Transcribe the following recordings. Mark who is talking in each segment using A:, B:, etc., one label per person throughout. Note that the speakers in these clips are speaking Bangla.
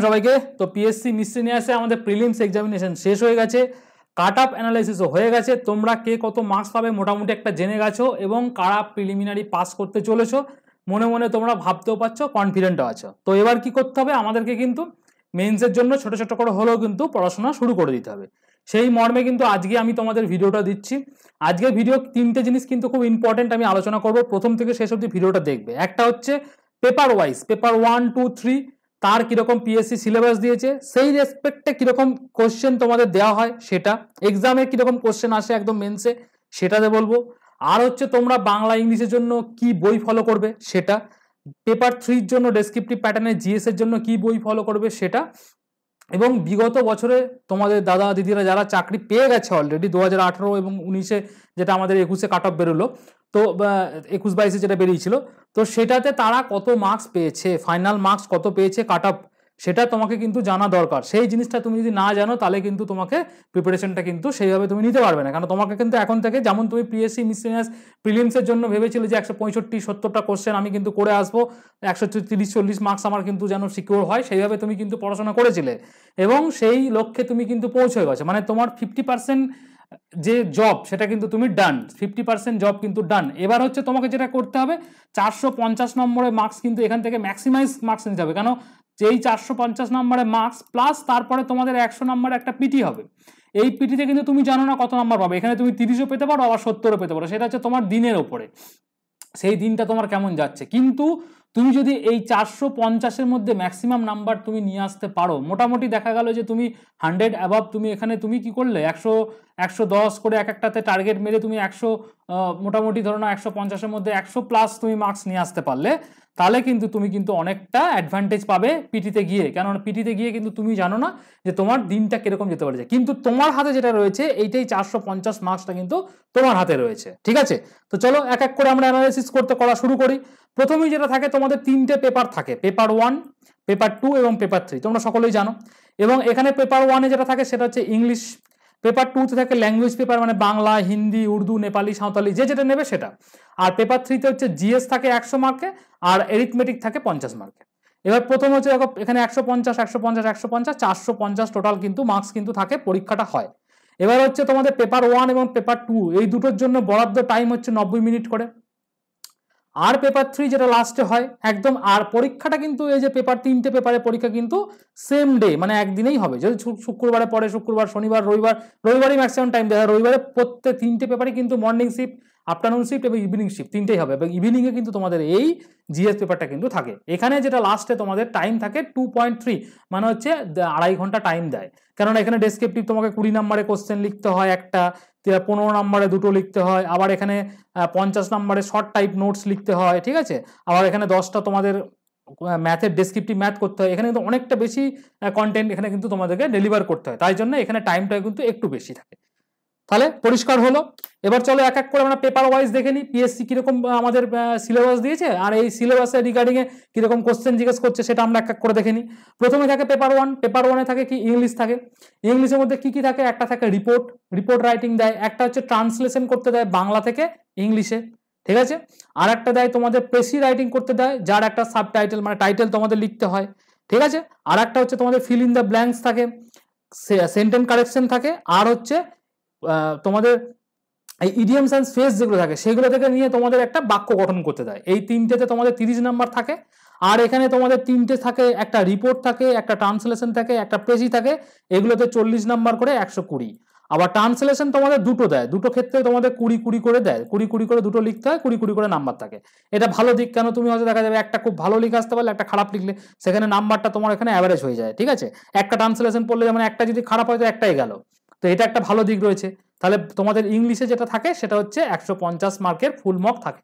A: সবাইকে। তো পিএসসি মিসসেলিনিয়াসে আমাদের প্রিলিমস এক্সামিনেশন শেষ হয়ে গেছে, কাট আপ অ্যানালাইসিসও হয়ে গেছে। তোমরা কে কত মার্কস পাবে মোটামুটি একটা জেনে গেছো এবং কারা প্রিলিমিনারি পাস করতে চলেছো মনে মনে তোমরা ভাবতেও পারছো, কনফিডেন্টও আছো। তো এবার কি করতে হবে, আমাদেরকে কিন্তু মেন্সের জন্য ছোট ছোট করে হলেও কিন্তু পড়াশোনা শুরু করে দিতে হবে। সেই মর্মে কিন্তু আজকে আমি তোমাদের ভিডিওটা দিচ্ছি। আজকে ভিডিও তিনটে জিনিস কিন্তু খুব ইম্পর্টেন্ট আমি আলোচনা করব, প্রথম থেকে শেষ অবধি ভিডিওটা দেখবে। একটা হচ্ছে পেপার ওয়াইজ, পেপার 1, 2, 3 তার কিরকম পিএসসি সিলেবাস দিয়েছে, সেই রেসপেক্টে কিরকম কোশ্চেন তোমাদের দেওয়া হয়, সেটা এক্সামে কিরকম কোশ্চেন আসে একদম মেন্সে সেটাতে বলবো। আর হচ্ছে তোমরা বাংলা ইংলিশের জন্য কি বই ফলো করবে সেটা, পেপার 3 জন্য ডেসক্রিপটিভ প্যাটার্নে জিএস এর জন্য কি বই ফলো করবে সেটা, এবং বিগত বছরে তোমাদের দাদা দিদিরা যারা চাকরি পেয়ে গেছে অলরেডি 2018 এবং 19-এ, যেটা আমাদের 21-এ কাট অফ বেরোলো, তো 21-22-এ যেটা বেরিয়েছিল, তো সেটাতে তারা কত মার্কস পেয়েছে, ফাইনাল মার্কস কত পেয়েছে কাট অফ, সেটা তোমাকে কিন্তু জানা দরকার। সেই জিনিসটা তুমি যদি না জানো তাহলে কিন্তু তোমাকে প্রিপারেশনটা কিন্তু সেইভাবে তুমি নিতে পারবে না। কারণ তোমাকে কিন্তু এখন থেকে, যেমন তুমি পিএসসি মিসসেলিনিয়াস প্রিলিমসের জন্য ভেবেছিলে যে 165-70টা কোশ্চেন আমি কিন্তু করে আসবো, 130-40 মার্কস আমার কিন্তু যেন সিকিউর হয়, সেইভাবে তুমি কিন্তু পড়াশোনা করেছিলে এবং সেই লক্ষ্যে তুমি কিন্তু পৌঁছে গেছো। মানে তোমার 50% যে জব সেটা কিন্তু তুমি ডান, 50% জব কিন্তু ডান। এবার হচ্ছে তোমাকে যেটা করতে হবে, 450 নম্বরের মার্কস কিন্তু এখান থেকে ম্যাক্সিমাইজ মার্কস নিতে হবে। কেন, যেই 450 নম্বরের মার্কস প্লাস তারপরে তোমাদের 100 নম্বরের একটা পিটি হবে। এই পিটিতে কিন্তু তুমি জানো না কত নাম্বার পাবে, এখানে তুমি 30ও পেতে পারো আবার 70ও পেতে পারো, সেটা হচ্ছে তোমার দিনের ওপরে, সেই দিনটা তোমার কেমন যাচ্ছে। কিন্তু তুমি যদি এই 450-এর মধ্যে ম্যাক্সিমাম নাম্বার তুমি নিয়ে আসতে পারো, মোটামুটি দেখা গেল যে তুমি 100 অ্যাবাভ, তুমি এখানে তুমি কি করলে 110 করে এক একটাতে টার্গেট মেরে তুমি 100, মোটামুটি ধরো না 150-এর মধ্যে 100+ তুমি মার্কস নিয়ে আসতে পারলে, তাহলে কিন্তু তুমি কিন্তু অনেকটা অ্যাডভান্টেজ পাবে পিটিতে গিয়ে। কেননা পিটিতে গিয়ে কিন্তু তুমি জানো না যে তোমার দিনটা কিরকম যেতে পারে, কিন্তু তোমার হাতে যেটা রয়েছে এইটাই 450 মার্কসটা কিন্তু তোমার হাতে রয়েছে। ঠিক আছে, তো চলো এক এক করে আমরা অ্যানালাইসিস করা শুরু করি। প্রথমেই যেটা থাকে, তোমাদের 3টে পেপার থাকে, পেপার 1, পেপার 2 এবং পেপার 3, তোমরা সকলেই জানো। এবং এখানে পেপার 1-এ যেটা থাকে সেটা হচ্ছে ইংলিশ, পেপার 2-তে থাকে ল্যাঙ্গুয়েজ পেপার, মানে বাংলা, হিন্দি, উর্দু, নেপালি, সাঁওতালি যে যেটা নেবে সেটা। আর পেপার 3-তে হচ্ছে জিএস থাকে 100 মার্কে আর এরিথমেটিক থাকে 50 মার্কে। এবার প্রথম হচ্ছে দেখো, এখানে 150, 150, 150, 450 টোটাল কিন্তু মার্কস কিন্তু থাকে, পরীক্ষাটা হয়। এবার হচ্ছে তোমাদের পেপার 1 এবং পেপার 2 এই দুটোর জন্য বরাদ্দ টাইম হচ্ছে 90 মিনিট করে। আর পেপার 3 যেটা লাস্টে হয় একদম, আর পরীক্ষাটা কিন্তু এই যে পেপার 3টে পেপারের পরীক্ষা কিন্তু সেম ডে, মানে একদিনেই হবে। যদি শুক্রবারে পড়ে, শুক্রবার, শনিবার, রবিবারই ম্যাক্সিমাম টাইম দেয়। রবিবারে প্রত্যেক 3টে পেপারই কিন্তু মর্নিং শিফট, আফটারনুন শিফট এবং ইভিনিং শিফট তিনটেই হবে, এবং ইভিনিংয়ে কিন্তু তোমাদের এই জিএস পেপারটা কিন্তু থাকে। এখানে যেটা লাস্টে তোমাদের টাইম থাকে 2.3, মানে হচ্ছে 2.5 ঘন্টা টাইম দেয়। কেননা এখানে ডেসক্রিপটিভ তোমাকে 20 নম্বরে কোশ্চেন লিখতে হয় একটা, 15 নম্বরে 2টো লিখতে হয়, আবার এখানে 50 নম্বরে শর্ট টাইপ নোটস লিখতে হয়। ঠিক আছে, আবার এখানে 10টা তোমাদের ম্যাথের ডেসক্রিপটিভ ম্যাথ করতে হয়। এখানে কিন্তু অনেকটা বেশি কন্টেন্ট এখানে কিন্তু তোমাদেরকে ডেলিভার করতে হয়, তাই জন্য এখানে টাইমটা কিন্তু একটু বেশি থাকে। তাহলে পরিষ্কার হলো। এবার চলো এক এক করে আমরা পেপার ওয়াইজ দেখে নিই পিএসসি কিরকম আমাদের সিলেবাস দিয়েছে, আর এই সিলেবাসের রিগার্ডিং এ কিরকম কোশ্চেন জিজ্ঞেস করছে সেটা আমরা এক এক করে দেখে নিই। প্রথমে থাকে পেপার 1, পেপার 1-এ থাকে কি ইংলিশ থাকে। ইংলিশের মধ্যে কি কি থাকে, একটা থাকে রিপোর্ট রাইটিং দেয়, একটা হচ্ছে ট্রান্সলেশন করতে দেয় বাংলা থেকে ইংলিশে। ঠিক আছে, আর একটা দেয় তোমাদের প্রেসি রাইটিং করতে দেয়, যার একটা সাবটাইটেল মানে টাইটেল তোমাদের লিখতে হয়। ঠিক আছে, আর একটা হচ্ছে তোমাদের ফিল ইন দ্য ব্ল্যাঙ্কস থাকে, সেন্টেন্স কারেকশন থাকে, আর হচ্ছে তোমাদের এই ইডিয়মস অ্যান্ড ফ্রেজ যেগুলো থাকে সেগুলো থেকে নিয়ে তোমাদের একটা বাক্য গঠন করতে দেয়। এই তিনটেতে তোমাদের 30 নাম্বার থাকে। আর এখানে তোমাদের 3টে থাকে, একটা রিপোর্ট থাকে, একটা ট্রান্সলেশন থাকে, একটা প্রেসি থাকে, এগুলোতে 40 নাম্বার করে 120। আবার ট্রান্সলেশন তোমাদের দুটো দেয়, দুটো ক্ষেত্রে তোমাদের 20 করে দেয়, 20 করে দুটো লিখতে হয়, 20 করে নাম্বার থাকে। এটা ভালো দিক, কেন তুমি হয়তো দেখা যাবে একটা খুব ভালো লিখে আসতে পারলে, একটা খারাপ লিখলে সেখানে নাম্বারটা তোমার এখানে অ্যাভারেজ হয়ে যায়। ঠিক আছে, একটা ট্রান্সলেশন পড়লে যেমন একটা যদি খারাপ হয় তো একটাই গেল, তো এটা একটা ভালো দিক রয়েছে। তাহলে তোমাদের ইংলিশে যেটা থাকে সেটা হচ্ছে 150 মার্কের ফুল মার্ক থাকে।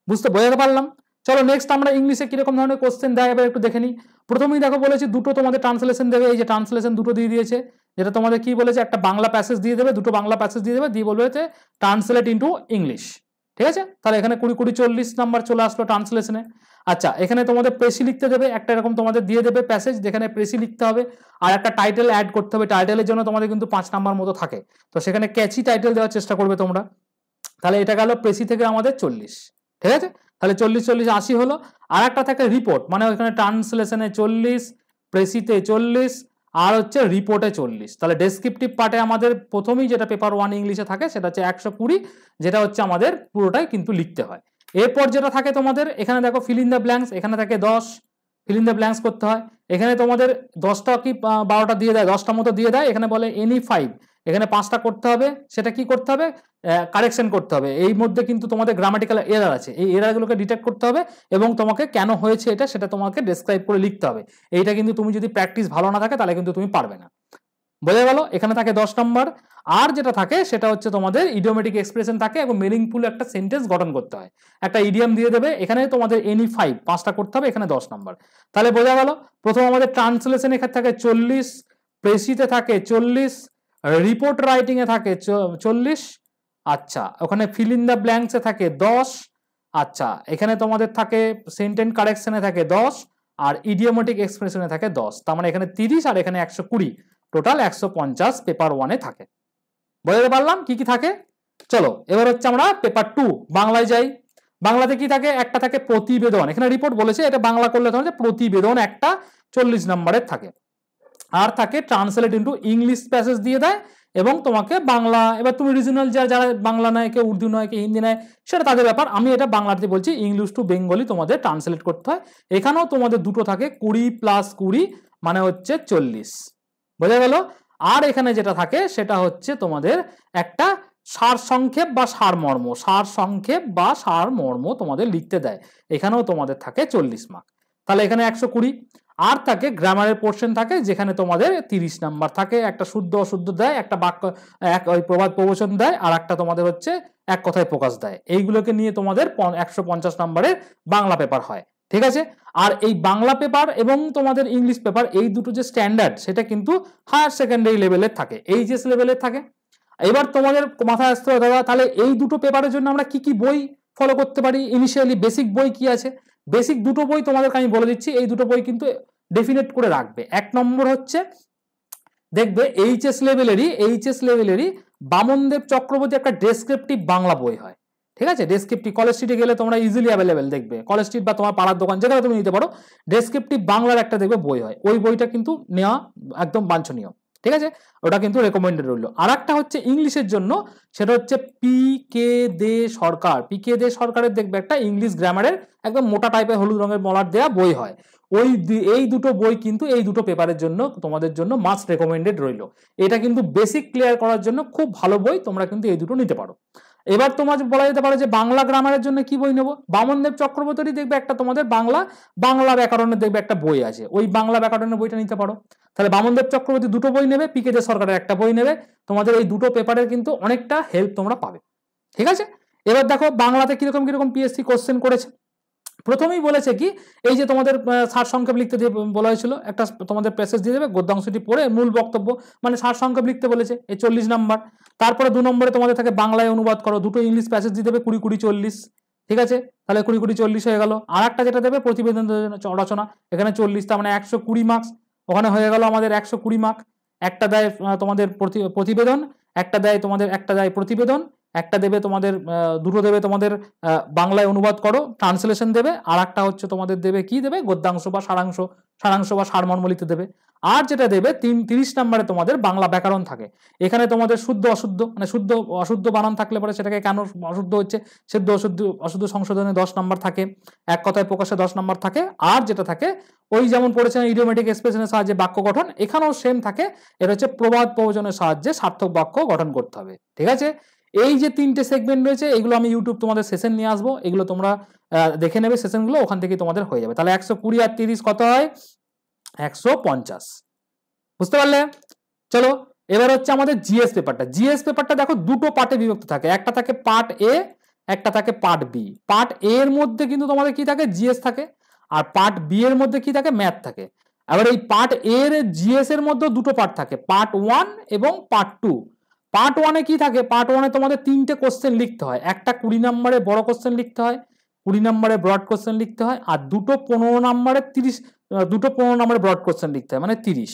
A: বোঝাতে পারলাম? চলো নেক্সট আমরা ইংলিশে কিরকম ধরনের কোশ্চেন দেয় এবার একটু দেখে নিই। প্রথমেই দেখো বলেছি দুটো তোমাদের ট্রান্সলেশন দেবে, এই যে ট্রান্সলেশন দুটো দিয়ে দিয়েছে, যেটা তোমাদের কি বলেছে, একটা বাংলা প্যাসেজ দিয়ে দেবে, দুটো বাংলা প্যাসেজ দিয়ে দেবে, দিয়ে বলবে যে ট্রান্সলেট ইন্টু ইংলিশ। ঠিক আছে, তাহলে এখানে 20 নাম্বার চলে আসলো ট্রান্সলেশনে। আচ্ছা, এখানে তোমাদের প্রেসি লিখতে দেবে, একটা এরকম তোমাদের দিয়ে দেবে প্যাসেজ যেখানে প্রেসি লিখতে হবে, আর একটা টাইটেল অ্যাড করতে হবে। টাইটেলের জন্য তোমাদের কিন্তু 5 নাম্বার মতো থাকে, তো সেখানে ক্যাচি টাইটেল দেওয়ার চেষ্টা করবে তোমরা। তাহলে এটা গেল প্রেসি থেকে আমাদের 40। ঠিক আছে, তাহলে 40, 40, 80 হলো। আর একটা থাকে রিপোর্ট, মানে ওইখানে ট্রান্সলেশনে 40, প্রেসিতে 40, আর হচ্ছে রিপোর্টে 40। তাহলে ডেসক্রিপটিভ পার্টে আমাদের প্রথমেই যেটা পেপার 1 ইংলিশে থাকে সেটা হচ্ছে 120, যেটা হচ্ছে আমাদের পুরোটাই কিন্তু লিখতে হয়। এরপর যেটা থাকে তোমাদের এখানে দেখো ফিল ইন দ্য ব্ল্যাঙ্কস, এখানে থাকে 10, ফিল ইন দ্য ব্ল্যাঙ্কস করতে হয়। এখানে তোমাদের 10টা কি 12টা দিয়ে দেয়, 10টা মতো দিয়ে দেয়, এখানে বলে এনি 5, এখানে 5টা করতে হবে। সেটা কি করতে হবে? কারেকশন করতে হবে। এই মধ্যে কিন্তু তোমাদের গ্রামাটিক্যাল এরার আছে, এই এরারগুলোকে ডিটেক্ট করতে হবে এবং তোমাকে কেন হয়েছে এটা সেটা তোমাকে ডেসক্রাইব করে লিখতে হবে। এইটা কিন্তু তুমি যদি প্র্যাকটিস ভালো না থাকে তাহলে কিন্তু তুমি পারবে না। বোঝা গেল? এখানে থাকে 10 নম্বর। আর যেটা থাকে সেটা হচ্ছে তোমাদের ইডিওমেটিক এক্সপ্রেশন থাকে এবং মিনিংফুল একটা সেন্টেন্স গঠন করতে হয়। একটা ইডিয়াম দিয়ে দেবে, এখানে তোমাদের এনি 5 5টা করতে হবে, এখানে 10 নম্বর। তাহলে বোঝা গেল? প্রথম আমাদের ট্রান্সলেশন এখানে থাকে 40, প্রেসিতে থাকে 40, রিপোর্ট রাইটিং এ থাকে 40, আচ্ছা ওখানে ফিল ইন দ্য ব্ল্যাঙ্কস এ থাকে 10, আচ্ছা এখানে তোমাদের থাকে সেন্টেন্স কারেকশনে থাকে 10, আর ইডিওমেটিক এক্সপ্রেশনে থাকে 10। তার মানে এখানে 30 আর এখানে 120, টোটাল 150 পেপার 1 এ থাকে। বুঝতে পারলাম কি কি থাকে? চলো এবার হচ্ছে আমরা পেপার 2 বাংলায় যাই। বাংলাতে কি থাকে? একটা থাকে প্রতিবেদন, এখানে রিপোর্ট বলেছে, এটা বাংলা করলে তোমাদের প্রতিবেদন একটা 40 নম্বরের থাকে। আর থাকে ট্রান্সলেট ইনটু ইংলিশ প্যাসেজ দিয়ে দেয় এবং তোমাকে বাংলা, এবার তুমি রিজনাল যারা বাংলা নেয়, কেউ উর্দু নয়, কেউ হিন্দি নেয়, সেটা তাদের ব্যাপার। আমি এটা বাংলাতে বলছি, ইংলিশ টু বেঙ্গলি তোমাদের ট্রান্সলেট করতে হয়। এখানেও তোমাদের দুটো থাকে 20 + 20 মানে হচ্ছে 40। বোঝা গেল? আর এখানে যেটা থাকে সেটা হচ্ছে তোমাদের একটা সারসংক্ষেপ বা সারমর্ম, সারসংক্ষেপ বা সারমর্ম তোমাদের লিখতে দেয়, এখানেও তোমাদের থাকে 40 মার্ক। তাহলে এখানে 120। আর থাকে গ্রামারের পোর্শন থাকে, যেখানে তোমাদের 30 নাম্বার থাকে। একটা শুদ্ধ অশুদ্ধ দেয়, একটা বাক্য এক ওই প্রবাদ প্রবচন দেয়, আর একটা তোমাদের হচ্ছে এক কথায় প্রকাশ দেয়। এইগুলোকে নিয়ে তোমাদের 150 নাম্বারের বাংলা পেপার হয়। ঠিক আছে? আর এই বাংলা পেপার এবং তোমাদের ইংলিশ পেপার, এই দুটো যে স্ট্যান্ডার্ড সেটা কিন্তু হায়ার সেকেন্ডারি লেভেলের থাকে, এইচএস লেভেলের থাকে। এবার তোমাদের মাথায় আসতে হবে দাদা, তাহলে এই দুটো পেপারের জন্য আমরা কি কি বই ফলো করতে পারি? ইনিশিয়ালি বেসিক বই কি আছে? বেসিক দুটো বই তোমাদেরকে আমি বলে দিচ্ছি, এই দুটো বই কিন্তু ডেফিনেট করে রাখবে। 1 নম্বর হচ্ছে দেখবে এইচএস লেভেলেরই বামনদেব চক্রবর্তী একটা ডেসক্রিপটিভ বাংলা বই হয়। ঠিক আছে? ডেসক্রিপটিভ, কলেজ স্ট্রিটে গেলে তোমরা ইজিলি অ্যাভেলেবেল দেখবে, কলেজ স্ট্রিট বা তোমার পাড়ার দোকান যেখানে তুমি নিতে পারো, ডেসক্রিপটিভ বাংলার একটা দেখবে বই হয়। ওই বইটা কিন্তু নেওয়া একদম বাঞ্ছনীয়। ঠিক আছে? ওটা কিন্তু রেকমেন্ডেড রইল। আর একটা হচ্ছে ইংলিশের জন্য, সেটা হচ্ছে পি.কে. দে সরকার, পি.কে. দে সরকারের দেখবে একটা ইংলিশ গ্রামারের একদম মোটা টাইপের হলুদ রঙের মলার দেওয়া বই হয়। এই দুটো বই কিন্তু এই দুটো পেপারের জন্য তোমাদের জন্য মাস্ট রেকমেন্ডেড রইল। এটা কিন্তু বেসিক ক্লিয়ার করার জন্য খুব ভালো বই, তোমরা কিন্তু এই দুটো নিতে পারো। এবার তোমার বলা যেতে পারে যে বাংলা গ্রামারের জন্য কি বই নেব? বামনদেব চক্রবর্তী দেখবে একটা তোমাদের বাংলা ব্যাকরণের দেখবে একটা বই আছে, ওই বাংলা ব্যাকরণের বইটা নিতে পারো। তাহলে বামনদেব চক্রবর্তী দুটো বই নেবে, পি.কে. দে সরকারের একটা বই নেবে, তোমাদের এই দুটো পেপারের কিন্তু অনেকটা হেল্প তোমরা পাবে। ঠিক আছে? এবার দেখো বাংলাতে কিরকম কিরকম পিএসসি কোশ্চেন করেছে। প্রথমেই বলেছে কি, এই যে তোমাদের সারসংক্ষেপ লিখতে দিয়ে বলা হয়েছিল, একটা তোমাদের প্যাসেজ দিয়ে দেবে, গদ্যাংশটি পড়ে মূল বক্তব্য মানে সারসংক্ষেপ লিখতে বলেছে, এই 40 নাম্বার। তারপরে 2 নম্বরে তোমাদের থাকে বাংলায় অনুবাদ করো, দুটো ইংলিশ প্যাসেজ দিয়ে দেবে 20 20 40। ঠিক আছে? তাহলে 20 20 40 হয়ে গেল। আর একটা যেটা দেবে প্রতিবেদন রচনা, এখানে 40, তার মানে 120 মার্কস ওখানে হয়ে গেল আমাদের 120 মার্ক। একটা দেয় তোমাদের প্রতিবেদন, একটা দেয় প্রতিবেদন, একটা দেবে তোমাদের দুটো দেবে তোমাদের বাংলায় অনুবাদ করো, ট্রান্সলেশন দেবে, আর একটা হচ্ছে তোমাদের দেবে কি দেবে, গদ্যাংশ বা সারাংশ বা সারমর্ম লিখতে দেবে। আর যেটা দেবে 30 নম্বরে তোমাদের বাংলা ব্যাকরণ থাকে। এখানে তোমাদের শুদ্ধ অশুদ্ধ মানে শুদ্ধ অশুদ্ধ বানান থাকলে পরে সেটাকে কেন অশুদ্ধ হচ্ছে, শুদ্ধ অশুদ্ধ সংশোধনে 10 নম্বর থাকে, এক কথায় প্রকাশে 10 নম্বর থাকে। আর যেটা থাকে ওই যেমন পড়েছেন ইডিওমেটিক এক্সপ্রেশনের সাহায্যে বাক্য গঠন, এখানেও সেম থাকে। এটা হচ্ছে প্রবাদ প্রবচনের সাহায্যে সার্থক বাক্য গঠন করতে হবে। ঠিক আছে? এই যে 3টে সেগমেন্ট রয়েছে, এগুলো আমি ইউটিউব তোমাদের সেশন নিয়ে আসবো, এগুলো তোমরা দেখে নেবে সেশনগুলো, ওখান থেকে তোমাদের হয়ে যাবে। তাহলে 120 আর 30 কত হয়? 150। বুঝতে পারলে? চলো এবার হচ্ছে আমাদের জিএস পেপারটা। জিএস পেপারটা দেখো দুটো পার্টে বিভক্ত থাকে, একটা থাকে পার্ট এ, একটা থাকে পার্ট বি। পার্ট এ এর মধ্যে কিন্তু তোমাদের কি থাকে? জিএস থাকে। আর পার্ট বি এর মধ্যে কি থাকে? ম্যাথ থাকে। এবার এই পার্ট এ এর জিএস এর মধ্যে দুটো পার্ট থাকে, পার্ট 1 এবং পার্ট 2। পার্ট 1-এ কি থাকে? পার্ট 1-এ তোমাদের 3টে কোশ্চেন লিখতে হয়, একটা 20 নম্বরে বড় কোশ্চেন লিখতে হয়, 20 নম্বরে ব্রড কোশ্চেন লিখতে হয়, আর দুটো 15 নম্বরে ব্রড কোশ্চেন লিখতে হয়, মানে 30।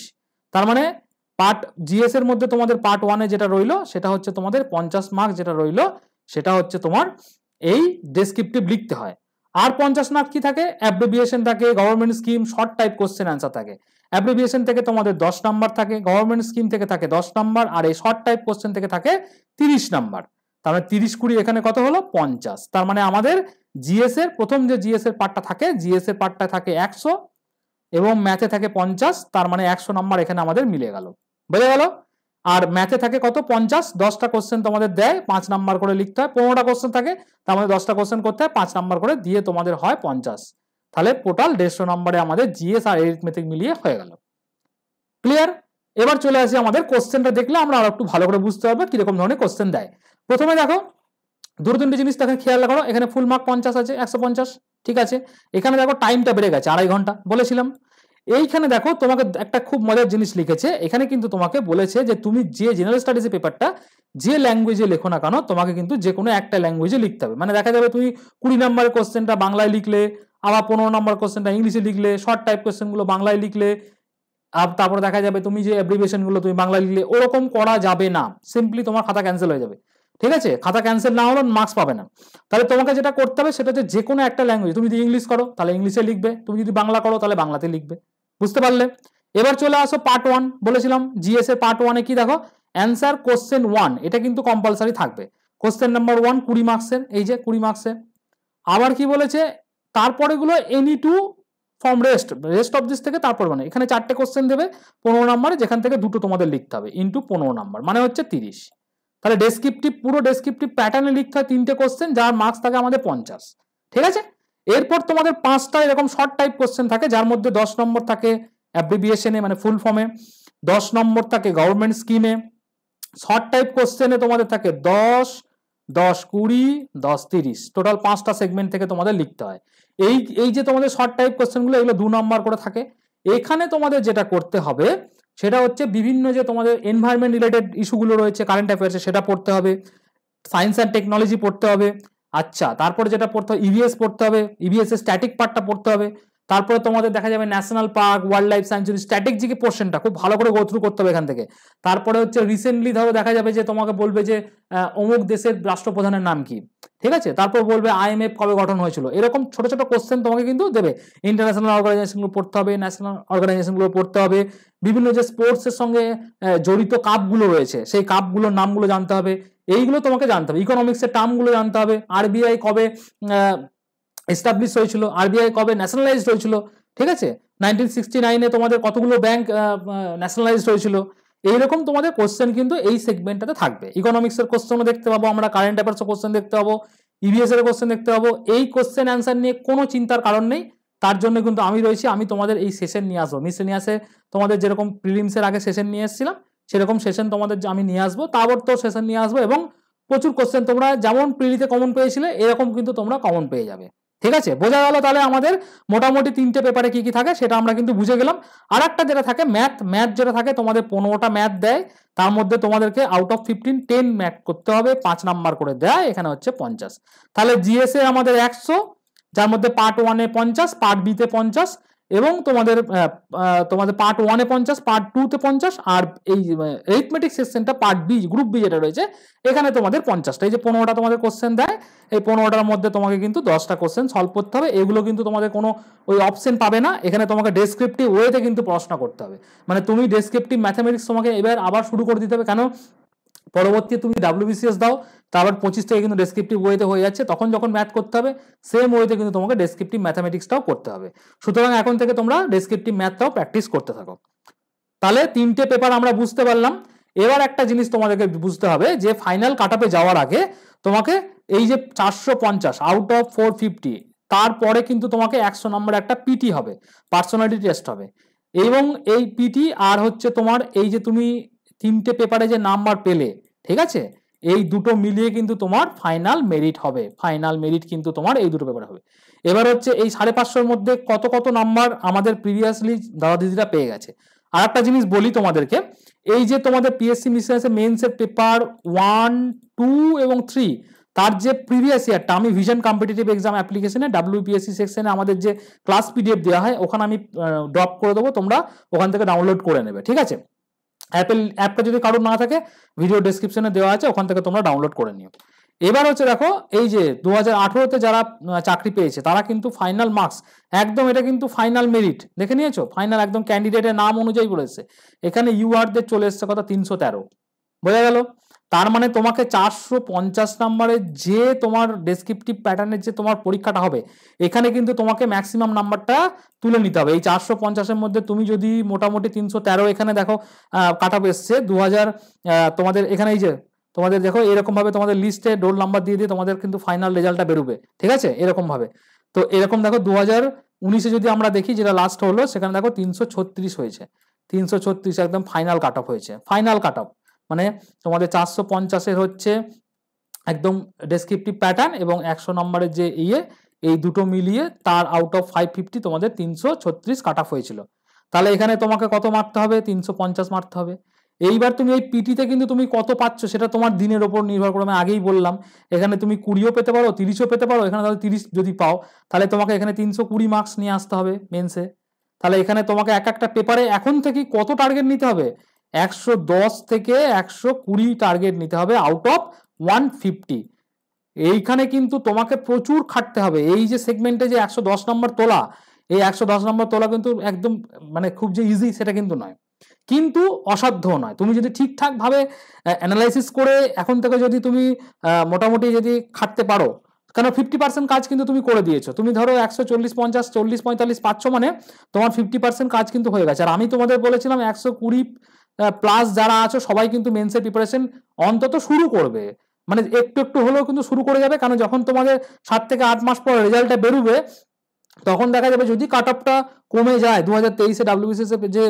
A: তার মানে পার্ট জিএস এর মধ্যে তোমাদের পার্ট 1-এ যেটা রইলো সেটা হচ্ছে তোমাদের 50 মার্ক, যেটা রইলো সেটা হচ্ছে তোমার এই ডেসক্রিপটিভ লিখতে হয়। আর 50 মার্ক কি থাকে? অ্যাব্রিভিয়েশন থাকে, government scheme, short type question answer থাকে। অ্যাব্রিভিয়েশন থেকে তোমাদের 10 নাম্বার থাকে, গভর্নমেন্ট স্কিম থেকে থাকে 10 নাম্বার, আর এই শর্ট টাইপ কোশ্চেন থেকে থাকে 30 নাম্বার। তার মানে 30-20 এখানে কত হলো 50। তার মানে আমাদের জিএস এর প্রথম যে জিএস এর পার্টটা থাকে, জিএস এর পার্টটা থাকে 100 এবং ম্যাথে থাকে 50, তার মানে 100 নাম্বার এখানে আমাদের মিলে গেল, বোঝা গেল। আর ম্যাথে থাকে কত 50, 10টা কোশ্চেন তোমাদের দেয় 5 নাম্বার করে লিখতে হয়, 15টা কোশ্চেন থাকে, তার মানে 10টা কোশ্চেন করতে হয় 5 নাম্বার করে দিয়ে তোমাদের হয় 50। তাহলে টোটাল 150 নম্বরে আমাদের জিএস আর এরিথমেটিক মিলিয়ে হয়ে গেল। ক্লিয়ার? এবার চলে আসি আমাদের কোশ্চেনটা, দেখলে আমরা আরো একটু ভালো করে বুঝতে পারবো কিরকম ধরনের কোশ্চেন দেয়। প্রথমে দেখো দুটো তিনটে জিনিস দেখে খেয়াল রাখো, এখানে ফুল মার্ক 50 আছে, 150, ঠিক আছে। এখানে দেখো টাইমটা বেড়ে গেছে 2.5 ঘন্টা বলেছিলাম। এইখানে দেখো তোমাকে একটা খুব মজার জিনিস লিখেছে, এখানে কিন্তু তোমাকে বলেছে যে তুমি যে জেনারেল স্টাডিজের পেপারটা যে ল্যাঙ্গুয়েজে লেখো না কেন, তোমাকে কিন্তু যে কোনো একটা ল্যাঙ্গুয়েজে লিখতে হবে। মানে দেখা যাবে তুমি 20 নম্বরের কোশ্চেনটা বাংলায় লিখলে, আবার 15 নম্বর কোশ্চেনটা ইংলিশে লিখলে, শর্ট টাইপ কোশ্চেনগুলো বাংলায় লিখলে, আর তারপরে দেখা যাবে তুমি যে অ্যাব্রিভিয়েশন গুলো তুমি বাংলায় লিখলে, ওরকম করা যাবে না, সিম্পলি তোমার খাতা ক্যান্সেল হয়ে যাবে, ঠিক আছে। খাতা ক্যান্সেল না হলে মার্কস পাবে না। তাহলে তোমাকে যেটা করতে হবে সেটা হচ্ছে যে কোনো একটা ল্যাঙ্গুয়েজ, তুমি যদি ইংলিশ করো তাহলে ইংলিশে লিখবে, তুমি যদি বাংলা করো তাহলে বাংলাতে লিখবে, বুঝতে পারলে। এবার চলে আসো পার্ট 1, বলেছিলাম জিএস এর পার্ট 1 এ কি দেখো অ্যান্সার কোশ্চেন 1, এটা কিন্তু কম্পালসারি থাকবে। কোশ্চেন নাম্বার 1 20 মার্কসের, এই যে 20 মার্কসের। আবার কি বলেছে, তারপরে গুলো any to from rest of this থেকে তারপর, মানে এখানে 4টে কোশ্চেন দেবে 15 নম্বরে, যেখান থেকে দুটো তোমাদের লিখতে হবে, ইন্টু 15 নাম্বার মানে হচ্ছে 30। তাহলে ডেসক্রিপটিভ, পুরো ডেসক্রিপটিভ প্যাটার্নে লিখতে হয় 3টে কোশ্চেন, যার মার্কস থাকে আমাদের 50, ঠিক আছে। এরপর তোমাদের 5টা এরকম শর্ট টাইপ কোশ্চেন থাকে, যার মধ্যে 10 নম্বর থাকে অ্যাব্রিভিয়েশনে মানে ফুল ফর্মে, 10 নম্বর থাকে গভর্নমেন্ট স্কিমে। শর্ট টাইপ কোশ্চেনে তোমাদের থাকে 10, 10, 20, 10, 30, টোটাল 5টা সেগমেন্ট থেকে তোমাদের লিখতে হয়। এই যে তোমাদের শর্ট টাইপ কোশ্চেনগুলো, এগুলো 2 নম্বর করে থাকে। এখানে তোমাদের যেটা করতে হবে সেটা হচ্ছে বিভিন্ন যে তোমাদের এনভায়রনমেন্ট রিলেটেড ইস্যুগুলো রয়েছে কারেন্ট অ্যাফেয়ার্সে, সেটা পড়তে হবে, সায়েন্স অ্যান্ড টেকনোলজি পড়তে হবে। আচ্ছা, তারপরে যেটা পড়তে হবে ইভিএস পড়তে হবে, ইভিএস এর স্ট্যাটিক পার্টটা পড়তে হবে। তারপরে তোমাদের দেখা যাবে national park, wild life sanctuary, static GK পোর্শনটা খুব ভালো করে গো থ্রু করতে হবে এখান থেকে। তারপরে হচ্ছে রিসেন্টলি ধরো দেখা যাবে যে তোমাকে বলবে যে অমুক দেশের রাষ্ট্রপ্রধানের নাম কি, ঠিক আছে। তারপর বলবে আইএমএফ কবে গঠন হয়েছিল, এরকম ছোট ছোট কোশ্চেন তোমাকে কিন্তু দেবে। ইন্টারন্যাশনাল অর্গানাইজেশনগুলো পড়তে হবে, ন্যাশনাল অর্গানাইজেশনগুলো পড়তে হবে, বিভিন্ন যে স্পোর্টসের সঙ্গে জড়িত কাপগুলো রয়েছে সেই কাপগুলোর নামগুলো জানতে হবে, এইগুলো তোমাকে জানতে হবে। ইকোনমিক্সের টার্মগুলো জানতে হবে, আরবিআই কবে এস্টাবলিশ হয়েছিল, আরবিআই কবে ন্যাশনালাইজড হয়েছিল, ঠিক আছে। 1969-এ তোমাদের কতগুলো ব্যাংক ন্যাশনালাইজড হয়েছিল, এইরকম তোমাদের কোশ্চেন কিন্তু এই সেগমেন্টটাতে থাকবে। ইকোনমিক্সের কোশ্চেনও দেখতে পাবো আমরা, কারেন্ট অ্যাফেয়ার্সের কোশ্চেন দেখতে পাবো, ইভিএস এর কোশ্চেন দেখতে পাবো। এই কোশ্চেন অ্যান্সার নিয়ে কোনো চিন্তার কারণ নেই, তার জন্য কিন্তু আমি রয়েছি, আমি তোমাদের এই সেশন নিয়ে আসবো। মিসেলিনিয়াসে তোমাদের যেরকম প্রিলিমসের আগে সেশন নিয়ে এসেছিলাম, সেরকম সেশন তোমাদের আমি নিয়ে আসবো, তাবড়তোড় সেশন নিয়ে আসবো, এবং প্রচুর কোশ্চেন তোমরা যেমন প্রিলিতে কমন পেয়েছিলে এরকম কিন্তু তোমরা কমন পেয়ে যাবে, ঠিক আছে। বোঝা গেল তাহলে আমাদের মোটামুটি 3টে পেপারে কি কি থাকে সেটা আমরা কিন্তু বুঝে গেলাম। আর একটা যেটা থাকে ম্যাথ যেটা থাকে, তোমাদের 15টা ম্যাথ দেয়, তার মধ্যে তোমাদেরকে আউট অফ 15 10 ম্যাথ করতে হবে, 5 নাম্বার করে দেয়, এখানে হচ্ছে 50। তাহলে জিএস এ আমাদের 100, যার মধ্যে পার্ট 1 এ 50, পার্ট বি তে 50, এবং তোমাদের পার্ট 1 এ 50, পার্ট 2 তে 50, আর এই এরিথমেটিক সেকশনটা পার্ট বি, গ্রুপ বি যেটা রয়েছে, এখানে তোমাদের 50টা। এই যে 15টা তোমাদের কোশ্চেন দেয়, এই 15টার মধ্যে তোমাকে কিন্তু 10টা কোশ্চেন সলভ করতে হবে। এগুলো কিন্তু তোমাদের কোনো ওই অপশন পাবে না, এখানে তোমাকে ডেসক্রিপটিভ ওয়েতে কিন্তু পড়াশোনা করতে হবে। মানে তুমি ডেসক্রিপটিভ ম্যাথামেটিক্স তোমাকে এবার আবার শুরু করে দিতে হবে, কেন পরবর্তীতে তুমি ডাব্লিউবিসিএস দাও, তারপর 25 থেকে কিন্তু ডেসক্রিপটিভ ওয়েতে হয়ে যাচ্ছে, তখন যখন ম্যাথ করতে হবে সেম ওয়েতে কিন্তু তোমাকে ডেসক্রিপটিভ ম্যাথামেটিক্সটাও করতে হবে। সুতরাং এখন থেকে তোমরা ডেসক্রিপটিভ ম্যাথটাও প্র্যাকটিস করতে থাকো। তাহলে 3টে পেপার আমরা বুঝতে পারলাম। এবার একটা জিনিস তোমাদেরকে বুঝতে হবে যে ফাইনাল কাটআপে যাওয়ার আগে তোমাকে এই যে 450 আউট অফ 450, তারপরে কিন্তু তোমাকে 100 নম্বর একটা পিটি হবে, পার্সোনালিটি টেস্ট হবে, এবং এই পিটি আর হচ্ছে তোমার এই যে তুমি 3টে পেপারে যে নাম্বার পেলে, ঠিক আছে, এই দুটো মিলিয়ে কিন্তু তোমার ফাইনাল মেরিট হবে। ফাইনাল মেরিট কিন্তু তোমার এই দুটো পেপারে হবে। এবার হচ্ছে এই 550-এর মধ্যে কত কত নাম্বার আমাদের প্রিভিয়াসলি দাদা দিদিরা পেয়ে গেছে। আর একটা জিনিস বলি তোমাদেরকে, এই যে তোমাদের পিএসসি মিসেলেনিয়াসের মেইনসের পেপার 1, 2 এবং 3, তার যে প্রিভিয়াস ইয়ারটা আমি ভিশন কম্পিটিটিভ এক্সাম অ্যাপ্লিকেশনে ডাব্লিউপিএসসি সেকশনে আমাদের যে ক্লাস পিডিএফ দেওয়া হয় ওখানে আমি ড্রপ করে দেবো, তোমরা ওখান থেকে ডাউনলোড করে নেবে, ঠিক আছে। অ্যাপটা যদি কারোর না থাকে ভিডিও ডেসক্রিপশনে দেওয়া আছে, ওখান থেকে তোমরা ডাউনলোড করে নিও। এবার হচ্ছে দেখো এই যে 2018-তে যারা চাকরি পেয়েছে তারা কিন্তু ফাইনাল মার্কস একদম, এটা কিন্তু ফাইনাল মেরিট দেখে নিয়েছো, ফাইনাল একদম ক্যান্ডিডেটের নাম অনুযায়ী বলেছে। এখানে ইউআরদের চলে এসছে কথা 313, বোঝা গেল? তার মানে তোমাকে 450 নাম্বারের যে তোমার ডেসক্রিপটিভ প্যাটার্নের যে তোমার পরীক্ষাটা হবে, এখানে কিন্তু তোমাকে ম্যাক্সিমাম নাম্বারটা তুলে নিতে হবে। এই 450-এর মধ্যে তুমি যদি মোটামুটি 313, এখানে দেখো কাট অফ এসছে 2000, তোমাদের এখানে এই যে তোমাদের দেখো এরকম ভাবে তোমাদের লিস্টে রোল নাম্বার দিয়ে দিয়ে তোমাদের কিন্তু ফাইনাল রেজাল্টটা বেরোবে, ঠিক আছে, এরকম ভাবে। তো এরকম দেখো 2019-এ যদি আমরা দেখি যেটা লাস্ট হলো, সেখানে দেখো 336 হয়েছে, 336 একদম ফাইনাল কাট অফ হয়েছে, ফাইনাল কাট অফ। মানে তোমাদের 450-এর হচ্ছে একদম ডেসক্রিপটিভ প্যাটার্ন এবং 100 নম্বরের যে এই দুটো মিলিয়ে তার আউট অফ 550 তোমাদের 336 কাট অফ হয়েছিল। তাহলে এখানে তোমাকে কত মারতে হবে? 350 মারতে হবে। এইবার তুমি এই পিটিতে কিন্তু তুমি কত পাচ্ছ সেটা তোমার দিনের ওপর নির্ভর করে, আমি আগেই বললাম এখানে তুমি 20ও পেতে পারো, 30ও পেতে পারো। এখানে তাহলে 30 যদি পাও তাহলে তোমাকে এখানে 320 মার্কস নিয়ে আসতে হবে মেন্সে। তাহলে এখানে তোমাকে এক একটা পেপারে এখন থেকে কত টার্গেট নিতে হবে? 110 থেকে 120 টার্গেট নিতে হবে আউট অফ 150। এইখানে কিন্তু তোমাকে প্রচুর খাটতে হবে। এই যে সেগমেন্টে যে 110 নম্বর তোলা, এই 110 নম্বর তোলা কিন্তু একদম মানে খুব যে ইজি সেটা কিন্তু নয়, কিন্তু অসাধ্যও নয়। তুমি যদি ঠিকঠাক ভাবে অ্যানালাইসিস করে এখন থেকে যদি তুমি মোটামুটি যদি খাটতে পারো, কেন 50% কাজ কিন্তু তুমি করে দিয়েছো। তুমি ধরো 140, 50, 40, 45 পাচ্ছ, মানে তোমার 50% কাজ কিন্তু হয়ে গেছে। আর আমি তোমাদের বলেছিলাম 120 প্লাস যারা আছো সবাই কিন্তু মেন্সের প্রিপারেশন অন্তত শুরু করবে, মানে একটু একটু হলেও কিন্তু শুরু করে যাবে। কারণ যখন তোমাদের 7 থেকে 8 মাস পর রেজাল্টটা বেরোবে, তখন দেখা যাবে যদি কাট অফটা কমে যায় 2023-এ ডাব্লিউবিসিএস যে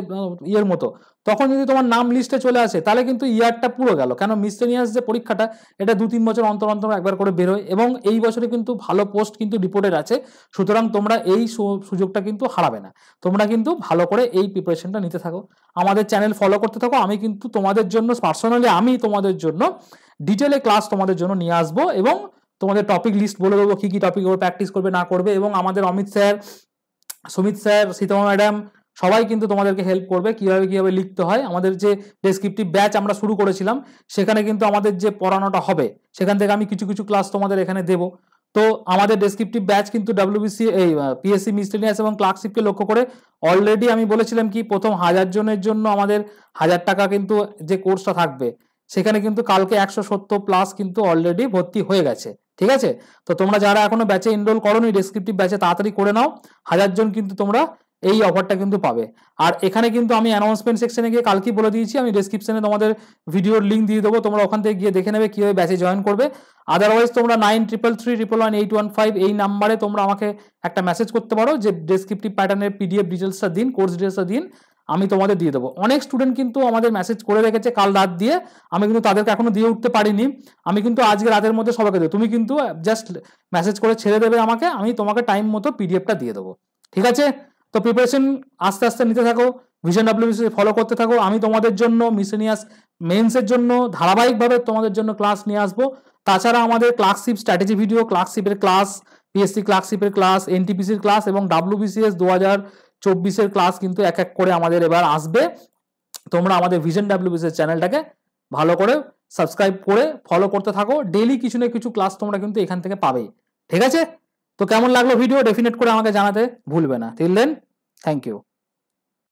A: ইয়ের মতো, তখন যদি তোমার নাম লিস্টে চলে আসে তাহলে কিন্তু ইয়ারটা পুরো গেল। কেন মিসলেনিয়াস যে পরীক্ষাটা এটা 2-3 বছর অন্তর অন্তর একবার করে বেরোয় এবং এই বছরে কিন্তু ভালো পোস্ট কিন্তু রিপোর্টেড আছে। সুতরাং তোমরা এই সুযোগটা কিন্তু হারাবে না। তোমরা কিন্তু ভালো করে এই প্রিপারেশনটা নিতে থাকো, আমাদের চ্যানেল ফলো করতে থাকো। আমি কিন্তু তোমাদের জন্য পার্সোনালি আমি তোমাদের জন্য ডিটেলে ক্লাস তোমাদের জন্য নিয়ে আসবো এবং তোমাদের টপিক লিস্ট বলে দেবো কি কি টপিক ওর প্র্যাকটিস করবে না করবে। এবং আমাদের Amit sir, Sumit sir, Sitama madam সবাই কিন্তু তোমাদেরকে হেল্প করবে কিভাবে কিভাবে লিখতে হয়। আমাদের যে ডেসক্রিপটিভ ব্যাচ আমরা শুরু করেছিলাম সেখানে কিন্তু আমাদের যে পড়ানোটা হবে সেখান থেকে আমি কিছু কিছু ক্লাস তোমাদের এখানে দেবো। তো আমাদের ডেসক্রিপটিভ ব্যাচ কিন্তু ডাব্লিউবিসি এই পিএসসি মিসলেনিয়াস এবং ক্লার্কশিপকে লক্ষ্য করে অলরেডি আমি বলেছিলাম কি প্রথম 1000 জনের জন্য আমাদের 1000 টাকা কিন্তু যে কোর্সটা থাকবে সেখানে কিন্তু কালকে 170 প্লাস কিন্তু অলরেডি ভর্তি হয়ে গেছে, ঠিক আছে। তো তোমরা যারা এখনো ব্যাচে এনরোল করোনি ডেসক্রিপটিভ ব্যাচে তাড়াতাড়ি করে নাও, 1000 জন কিন্তু তোমরা এই অফারটা কিন্তু পাবে। আর এখানে কিন্তু আমি অ্যানাউন্সমেন্ট সেকশনে গিয়ে কালকেই বলে দিয়েছি, আমি ডেসক্রিপশনে তোমাদের ভিডিওর লিঙ্ক দিয়ে দেবো, তোমরা ওখান থেকে গিয়ে দেখে নেবে কিভাবে ব্যাচে জয়েন করবে। আদারওয়াইজ তোমরা 9333111815 এই নাম্বারে তোমরা আমাকে একটা মেসেজ করতে পারো যে ডেসক্রিপটিভ প্যাটার্নের পিডিএফ ডিটেলসটা দিন, কোর্স ডিটেলসটা দিন, আমি তোমাদের দিয়ে দেবো। অনেক স্টুডেন্ট কিন্তু আমাদের মেসেজ করে রেখেছে কাল রাত দিয়ে, আমি কিন্তু তাদেরকে এখনো দিয়ে উঠতে পারিনি। আমি কিন্তু আজকে রাতের মধ্যে সবাইকে দেবো, তুমি কিন্তু জাস্ট মেসেজ করে ছেড়ে দেবে আমাকে, আমি তোমাকে টাইম মতো পিডিএফটা দিয়ে দেবো, ঠিক আছে। তো প্রিপারেশন আস্তে আস্তে নিতে থাকো, ভিশন ডাব্লিউবিসি ফলো করতে থাকো। আমি তোমাদের জন্য মিসলেনিয়াস মেন্সের জন্য ধারাবাহিকভাবে তোমাদের জন্য ক্লাস নিয়ে আসবো। তাছাড়া আমাদের ক্লার্কশিপ স্ট্র্যাটেজি ভিডিও, ক্লার্কশিপের ক্লাস, পিএসসি ক্লার্কশিপের ক্লাস, এনটিপিসির ক্লাস এবং ডাব্লিউবিসিএস 2024-এর ক্লাস কিন্তু এক এক করে আমাদের এবার আসবে। তোমরা আমাদের ভিশন ডাব্লিউবিসিএস চ্যানেলটাকে ভালো করে সাবস্ক্রাইব করে ফলো করতে থাকো, ডেইলি কিছু না কিছু ক্লাস তোমরা কিন্তু এখান থেকে পাবেই, ঠিক আছে। তো কেমন লাগলো ভিডিও ডেফিনেট করে আমাকে জানাতে ভুলবে না। Till then, thank you.